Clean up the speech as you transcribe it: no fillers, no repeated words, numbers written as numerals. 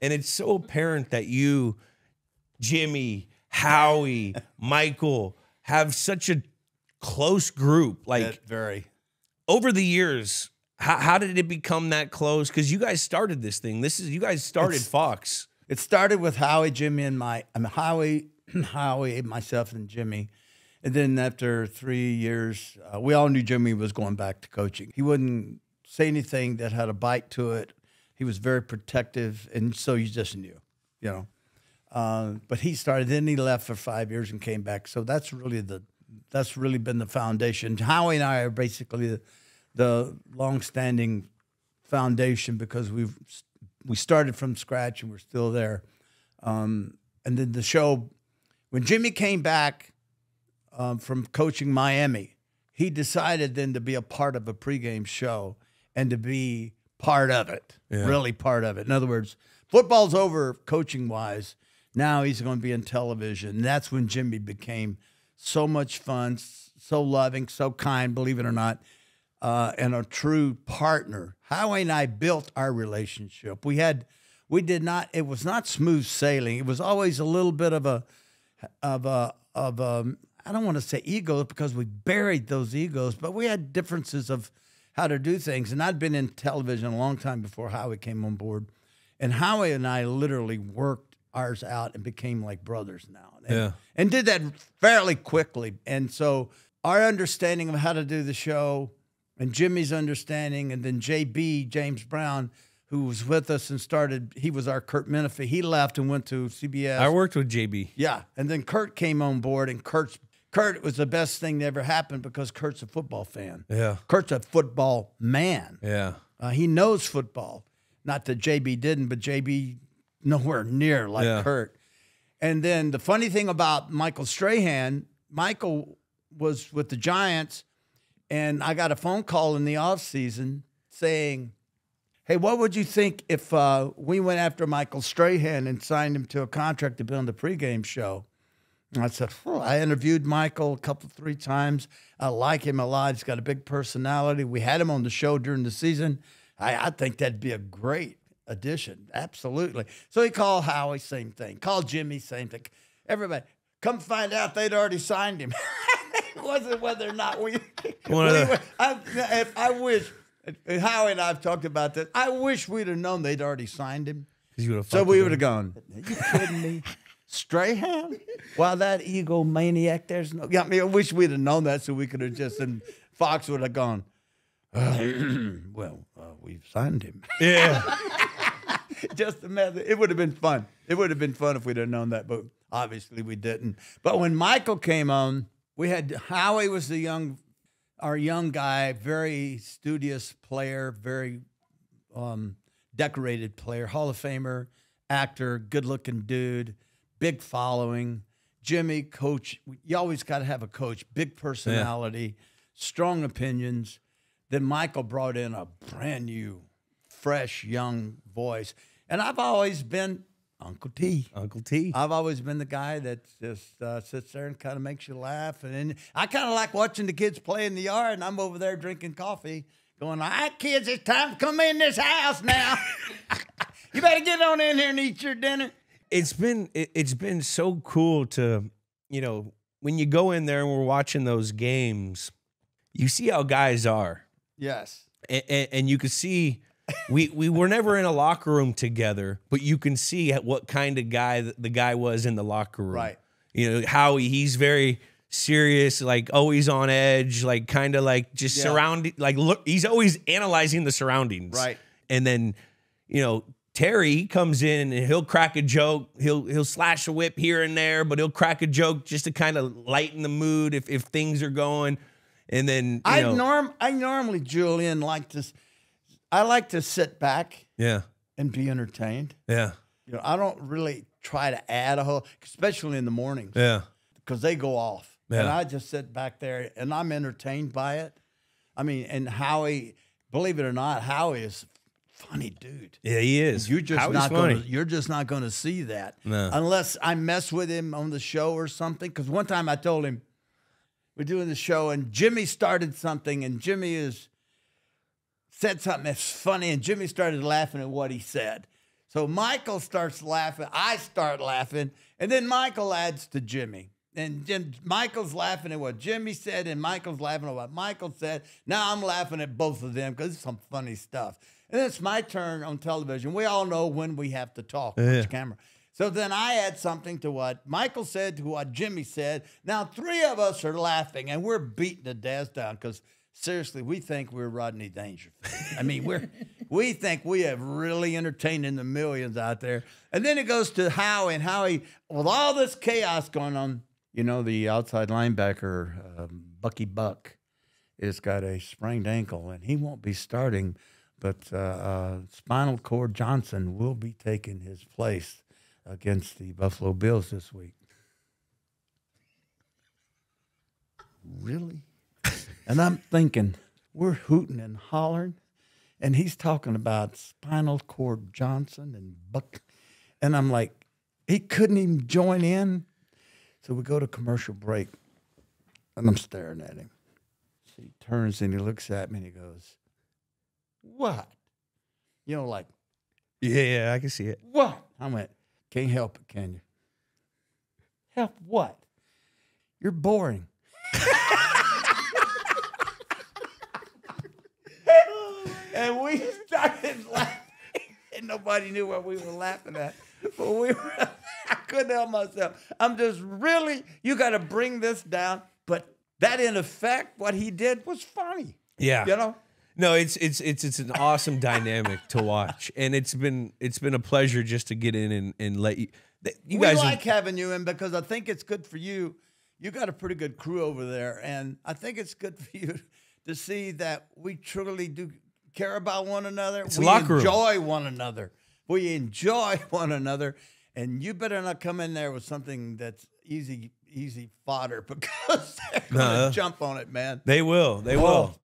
And it's so apparent that you, Jimmy, Howie, Michael, have such a close group. Like, very. Over the years, how did it become that close? Because you guys started this thing. You guys started Fox. It started with Howie, Jimmy, and Howie, myself, and Jimmy. And then after 3 years, we all knew Jimmy was going back to coaching. He wouldn't say anything that had a bite to it. He was very protective, and so you just knew, you know. But he started. Then he left for 5 years and came back. So that's really been the foundation. Howie and I are basically the long-standing foundation because we started from scratch and we're still there. And then the show, when Jimmy came back from coaching Miami, he decided then to be a part of a pregame show and to be part of it, really part of it. In other words, football's over coaching-wise. Now he's going to be in television. And that's when Jimmy became so much fun, so loving, so kind, believe it or not, and a true partner. Howie and I built our relationship. It was not smooth sailing. It was always a little bit of a I don't want to say ego because we buried those egos, but we had differences of how to do things. And I'd been in television a long time before Howie came on board. And Howie and I literally worked ours out and became like brothers now. And did that fairly quickly. And so our understanding of how to do the show and Jimmy's understanding, and then JB, James Brown, who was with us and started, he was our Kurt Menefee. He left and went to CBS. I worked with JB. Yeah. And then Kurt came on board, and Kurt was the best thing that ever happened because Kurt's a football fan. Yeah. Kurt's a football man. Yeah. He knows football. Not that JB didn't, but JB nowhere near like Kurt. And then the funny thing about Michael Strahan, Michael was with the Giants, and I got a phone call in the offseason saying, hey, what would you think if we went after Michael Strahan and signed him to a contract to be on the pregame show? And I said, I interviewed Michael three times. I like him a lot. He's got a big personality. We had him on the show during the season. I think that'd be a great addition. Absolutely. So he called Howie, same thing. Called Jimmy, same thing. Everybody. Come find out they'd already signed him. It wasn't whether or not we I wish, Howie and I have talked about this, I wish we'd have known they'd already signed him. So we would have gone, are you kidding me? Strahan? Well, that egomaniac, there's no... Yeah, I wish we'd have known that so we could have just... And Fox would have gone, we've signed him. Yeah. Just a method. It would have been fun. It would have been fun if we'd have known that, but obviously we didn't. But when Michael came on, we had... Howie was our young guy, very studious player, very decorated player, Hall of Famer, actor, good-looking dude, big following. Jimmy, coach. You always got to have a coach. Big personality, strong opinions. Then Michael brought in a brand new, fresh, young voice. And I've always been Uncle T. Uncle T. I've always been the guy that just sits there and kind of makes you laugh. And then I kind of like watching the kids play in the yard, and I'm over there drinking coffee going, all right, kids, it's time to come in this house now. You better get on in here and eat your dinner. It's been so cool to, when you go in there and we're watching those games, you see how guys are. Yes. And you can see we were never in a locker room together, but you can see what kind of guy the guy was in the locker room. Right. Howie, he's very serious, like always on edge, like kind of like just surrounding, like look, he's always analyzing the surroundings. Right. And then, Terry, he comes in and he'll crack a joke. He'll slash a whip here and there, but he'll crack a joke just to kind of lighten the mood if things are going. And then I normally, Julian, like to sit back and be entertained. Yeah. I don't really try to add a whole, especially in the mornings. Yeah. Because they go off. Yeah. And I just sit back there and I'm entertained by it. I mean, and Howie, believe it or not, Howie is funny dude. Yeah, he is. You're just not going to see that unless I mess with him on the show or something. Because one time I told him we're doing the show and Jimmy started something and Jimmy said something that's funny and Jimmy started laughing at what he said. So Michael starts laughing. I start laughing. And then Michael adds to Jimmy. And then Michael's laughing at what Jimmy said, and Michael's laughing at what Michael said. Now I'm laughing at both of them because it's some funny stuff. And then it's my turn on television. We all know when we have to talk on the camera. So then I add something to what Michael said, to what Jimmy said. Now 3 of us are laughing, and we're beating the dads down because, seriously, we think we're Rodney Dangerfield. I mean, we think we have really entertained in the millions out there. And then it goes to Howie, and Howie, with all this chaos going on, you know, the outside linebacker, Bucky Buck, has got a sprained ankle, and he won't be starting, but Spinal Cord Johnson will be taking his place against the Buffalo Bills this week. Really? And I'm thinking, we're hooting and hollering, and he's talking about Spinal Cord Johnson and Buck. And I'm like, he couldn't even join in. So we go to commercial break, and I'm staring at him. So he turns and he looks at me and he goes, what? You know, like, Yeah, I can see it. what? I went, can't help it, can you? Help what? You're boring. And we started laughing, and nobody knew what we were laughing at. But I couldn't help myself. I'm just really, you got to bring this down. But that, in effect, what he did was funny. Yeah. You know? No, it's an awesome dynamic to watch, and it's been a pleasure just to get in and let you. You guys like having you in because I think it's good for you. You got a pretty good crew over there, and I think it's good for you to see that we truly do care about one another. It's a locker room. Enjoy one another. We enjoy one another, and you better not come in there with something that's easy fodder because they're going to jump on it, man. They will. They will.